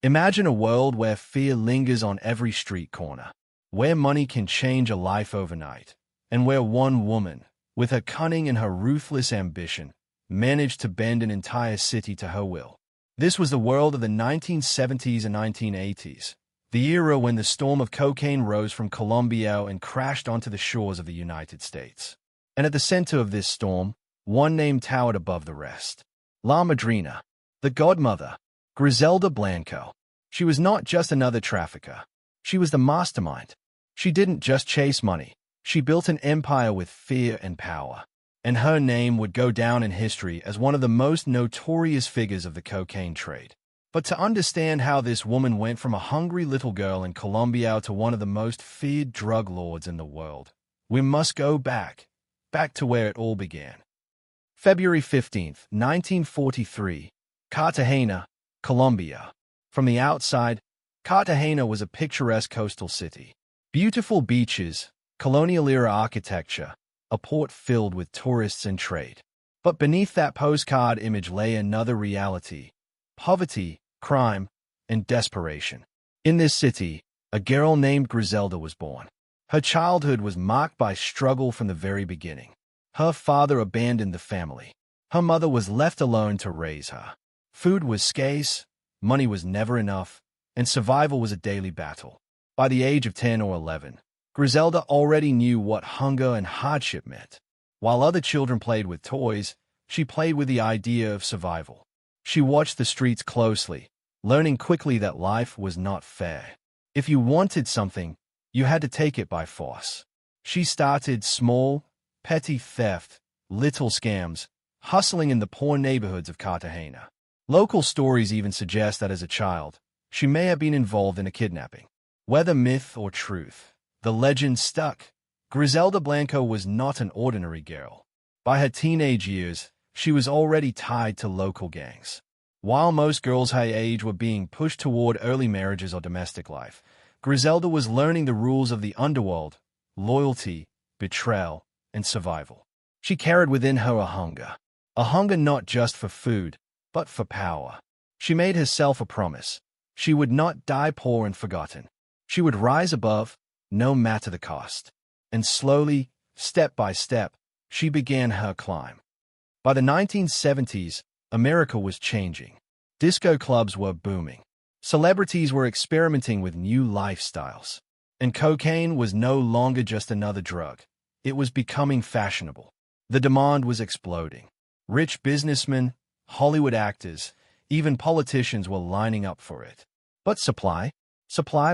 Imagine a world where fear lingers on every street corner, where money can change a life overnight, and where one woman, with her cunning and her ruthless ambition, managed to bend an entire city to her will. This was the world of the 1970s and 1980s, the era when the storm of cocaine rose from Colombia and crashed onto the shores of the United States. And at the center of this storm, one name towered above the rest. La Madrina, the godmother, Griselda Blanco. She was not just another trafficker. She was the mastermind. She didn't just chase money. She built an empire with fear and power. And her name would go down in history as one of the most notorious figures of the cocaine trade. But to understand how this woman went from a hungry little girl in Colombia to one of the most feared drug lords in the world, we must go back to where it all began. February 15th, 1943, Cartagena, Colombia. From the outside, Cartagena was a picturesque coastal city. Beautiful beaches, colonial-era architecture, a port filled with tourists and trade. But beneath that postcard image lay another reality: poverty, crime, and desperation. In this city, a girl named Griselda was born. Her childhood was marked by struggle from the very beginning. Her father abandoned the family. Her mother was left alone to raise her. Food was scarce, money was never enough, and survival was a daily battle. By the age of 10 or 11, Griselda already knew what hunger and hardship meant. While other children played with toys, she played with the idea of survival. She watched the streets closely, learning quickly that life was not fair. If you wanted something, you had to take it by force. She started small, petty theft, little scams, hustling in the poor neighborhoods of Cartagena. Local stories even suggest that as a child, she may have been involved in a kidnapping. Whether myth or truth, the legend stuck. Griselda Blanco was not an ordinary girl. By her teenage years, she was already tied to local gangs. While most girls her age were being pushed toward early marriages or domestic life, Griselda was learning the rules of the underworld: loyalty, betrayal, and survival. She carried within her a hunger not just for food, but for power. She made herself a promise: she would not die poor and forgotten. She would rise above, no matter the cost. And slowly, step by step, she began her climb. By the 1970s, America was changing. Disco clubs were booming. Celebrities were experimenting with new lifestyles. And cocaine was no longer just another drug. It was becoming fashionable. The demand was exploding. Rich businessmen, Hollywood actors, even politicians were lining up for it. But supply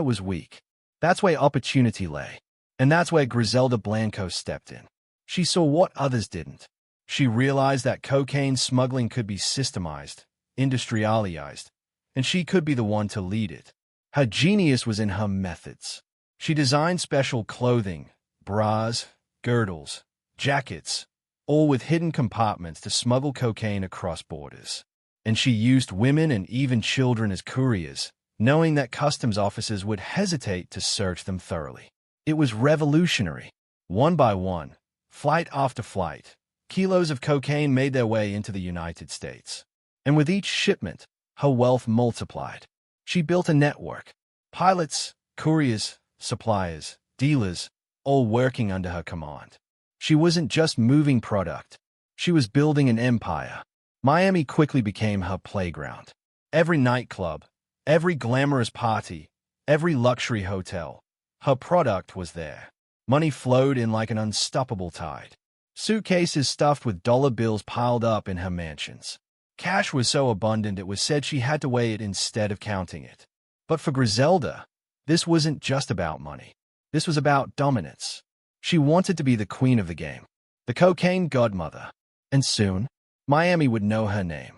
was weak. That's where opportunity lay. And that's where Griselda Blanco stepped in. She saw what others didn't. She realized that cocaine smuggling could be systemized, industrialized, and she could be the one to lead it. Her genius was in her methods. She designed special clothing, bras, girdles, jackets, all with hidden compartments to smuggle cocaine across borders. And she used women and even children as couriers, knowing that customs officers would hesitate to search them thoroughly. It was revolutionary. One by one, flight after flight, kilos of cocaine made their way into the United States. And with each shipment, her wealth multiplied. She built a network: pilots, couriers, suppliers, dealers, all working under her command. She wasn't just moving product. She was building an empire. Miami quickly became her playground. Every nightclub, every glamorous party, every luxury hotel, her product was there. Money flowed in like an unstoppable tide. Suitcases stuffed with dollar bills piled up in her mansions. Cash was so abundant it was said she had to weigh it instead of counting it. But for Griselda, this wasn't just about money. This was about dominance. She wanted to be the queen of the game, the cocaine godmother. And soon, Miami would know her name.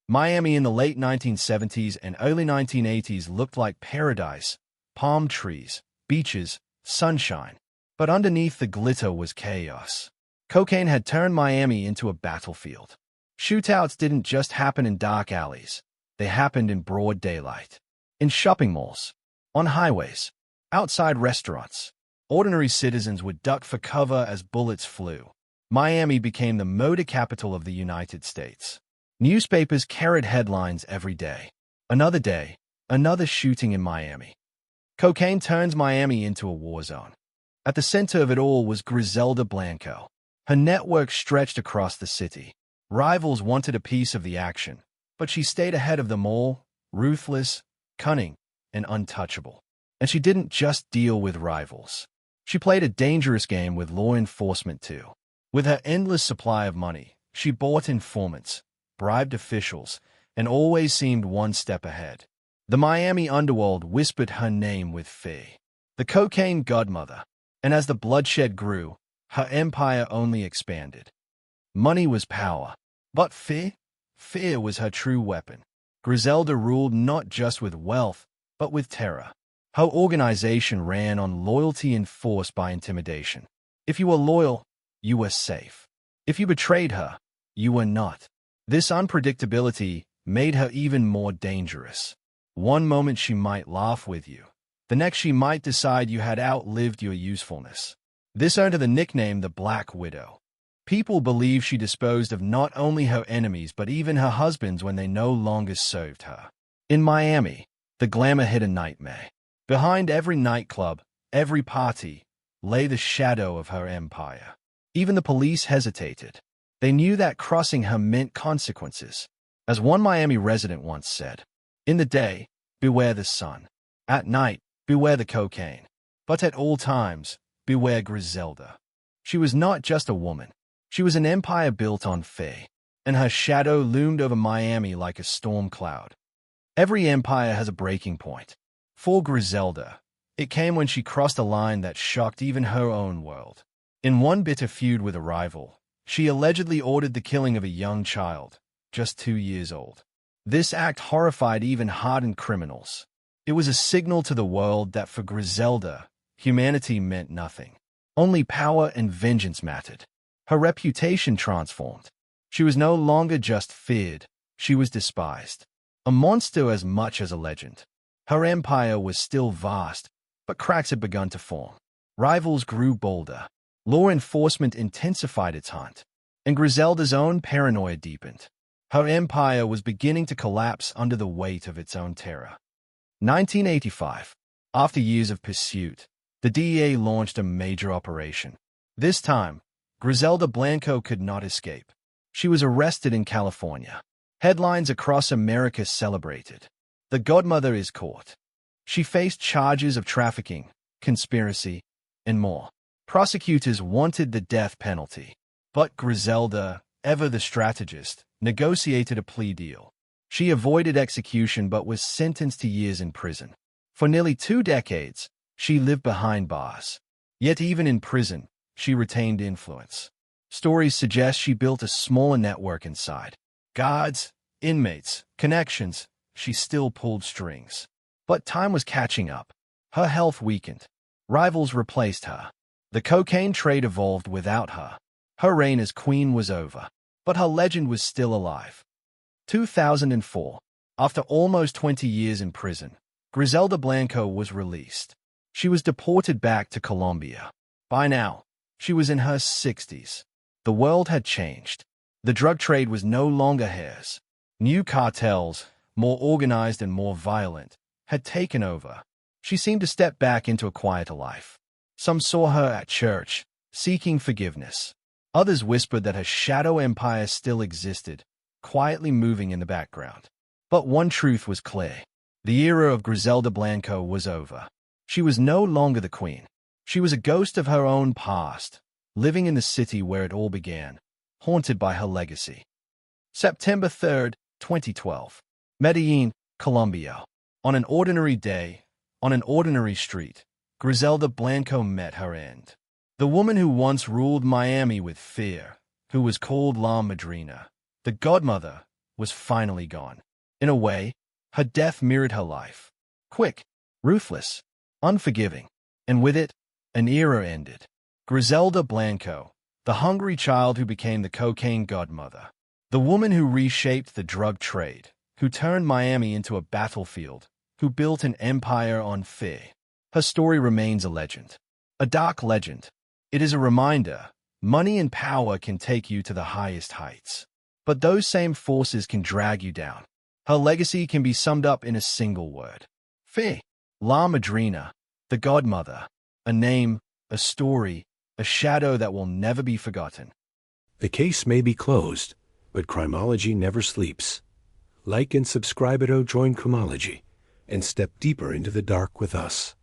Miami in the late 1970s and early 1980s looked like paradise: palm trees, beaches, sunshine. But underneath the glitter was chaos. Cocaine had turned Miami into a battlefield. Shootouts didn't just happen in dark alleys. They happened in broad daylight. In shopping malls, on highways, outside restaurants. Ordinary citizens would duck for cover as bullets flew. Miami became the murder capital of the United States. Newspapers carried headlines every day. Another day, Another shooting in Miami. Cocaine turns Miami into a war zone. At the center of it all was Griselda Blanco. Her network stretched across the city. Rivals wanted a piece of the action, but she stayed ahead of them all, ruthless, cunning, and untouchable. And she didn't just deal with rivals. She played a dangerous game with law enforcement too. With her endless supply of money, she bought informants, bribed officials, and always seemed one step ahead. The Miami underworld whispered her name with fear. The Cocaine Godmother. And as the bloodshed grew, her empire only expanded. Money was power, but fear was her true weapon. Griselda ruled not just with wealth, but with terror. Her organization ran on loyalty enforced by intimidation. If you were loyal, you were safe. If you betrayed her, you were not. This unpredictability made her even more dangerous. One moment she might laugh with you. The next she might decide you had outlived your usefulness. This earned her the nickname the Black Widow. People believe she disposed of not only her enemies but even her husbands when they no longer served her. In Miami, the glamour hid a nightmare. Behind every nightclub, every party, lay the shadow of her empire. Even the police hesitated. They knew that crossing her meant consequences. As one Miami resident once said, "In the day, beware the sun. At night, beware the cocaine. But at all times, beware Griselda." She was not just a woman. She was an empire built on fear, and her shadow loomed over Miami like a storm cloud. Every empire has a breaking point. For Griselda, it came when she crossed a line that shocked even her own world. In one bitter feud with a rival, she allegedly ordered the killing of a young child, just 2 years old. This act horrified even hardened criminals. It was a signal to the world that for Griselda, humanity meant nothing. Only power and vengeance mattered. Her reputation transformed. She was no longer just feared, she was despised. A monster as much as a legend. Her empire was still vast, but cracks had begun to form. Rivals grew bolder. Law enforcement intensified its hunt, and Griselda's own paranoia deepened. Her empire was beginning to collapse under the weight of its own terror. 1985. After years of pursuit, the DEA launched a major operation. This time, Griselda Blanco could not escape. She was arrested in California. Headlines across America celebrated. The Godmother is caught. She faced charges of trafficking, conspiracy, and more. Prosecutors wanted the death penalty, but Griselda, ever the strategist, negotiated a plea deal. She avoided execution but was sentenced to years in prison. For nearly 2 decades, she lived behind bars. Yet even in prison, she retained influence. Stories suggest she built a smaller network inside. Guards, inmates, connections, she still pulled strings. But time was catching up. Her health weakened. Rivals replaced her. The cocaine trade evolved without her. Her reign as queen was over, but her legend was still alive. 2004. After almost 20 years in prison, Griselda Blanco was released. She was deported back to Colombia. By now, she was in her 60s. The world had changed. The drug trade was no longer hers. New cartels, more organized and more violent, had taken over. She seemed to step back into a quieter life. Some saw her at church, seeking forgiveness. Others whispered that her shadow empire still existed, quietly moving in the background. But one truth was clear. The era of Griselda Blanco was over. She was no longer the queen. She was a ghost of her own past, living in the city where it all began, haunted by her legacy. September 3rd, 2012. Medellin, Colombia. On an ordinary day, on an ordinary street, Griselda Blanco met her end. The woman who once ruled Miami with fear, who was called La Madrina, the godmother, was finally gone. In a way, her death mirrored her life. Quick, ruthless, unforgiving, and with it, an era ended. Griselda Blanco, the hungry child who became the cocaine godmother, the woman who reshaped the drug trade, who turned Miami into a battlefield, who built an empire on fear. Her story remains a legend. A dark legend. It is a reminder, money and power can take you to the highest heights. But those same forces can drag you down. Her legacy can be summed up in a single word. Fe. La Madrina, the godmother. A name, a story, a shadow that will never be forgotten. The case may be closed, but crimology never sleeps. Like and subscribe at join Criminology and step deeper into the dark with us.